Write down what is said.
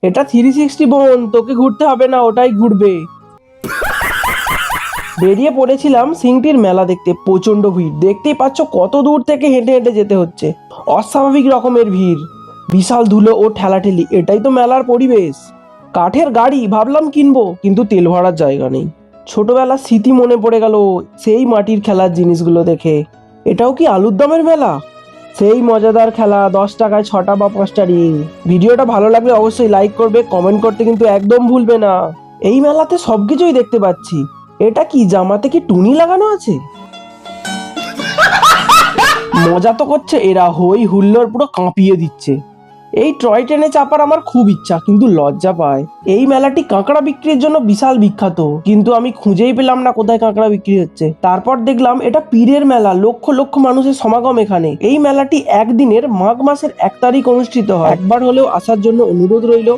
এটা 360 বোন, তোকে ঘুরতে হবে না, ওটাই ঘুরবে। বেরিয়ে পড়েছিলাম সিংটির মেলা দেখতে। প্রচন্ড ভিড়, দেখতেই পাচ্ছ কত দূর থেকে হেঁটে হেঁটে যেতে হচ্ছে। অস্বাভাবিক রকমের ভিড়, বিশাল ধুলো ও ঠেলাঠেলি, এটাই তো মেলার পরিবেশ। কাঠের গাড়ি ভাবলাম কিনবো, কিন্তু তেল ভরার জায়গা নেই। ছোটবেলার স্মৃতি মনে পড়ে গেল সেই মাটির খেলার জিনিসগুলো দেখে। এটাও কি আলুর দমের মেলা? সেই মজাদার খেলা, 10 টাকায় 6টা বা 5টা রিং। ভিডিওটা ভালো লাগলে অবশ্যই লাইক করবে, কমেন্ট করতে কিন্তু একদম ভুলবে না। এই মেলাতে সবকিছুই দেখতে পাচ্ছি। এটা কি, জামাতে কি টুনি লাগানো আছে? মজা তো করছে এরা, হই হুল্লোড় পুরো কাঁপিয়ে দিচ্ছে। এই টয় ট্রেনে চাপার আমার খুব ইচ্ছা, কিন্তু লজ্জা পায়। এই মেলাটি কাঁকড়া বিক্রির জন্য বিশাল বিখ্যাত, কিন্তু আমি খুঁজেই পেলাম না কোথায় কাঁকড়া বিক্রি হচ্ছে। তারপর দেখলাম এটা পীরের মেলা, লক্ষ লক্ষ মানুষের সমাগম এখানে। এই মেলাটি একদিনের, মাঘ মাসের 1 তারিখ অনুষ্ঠিত হয়। একবার হলেও আসার জন্য অনুরোধ রইল।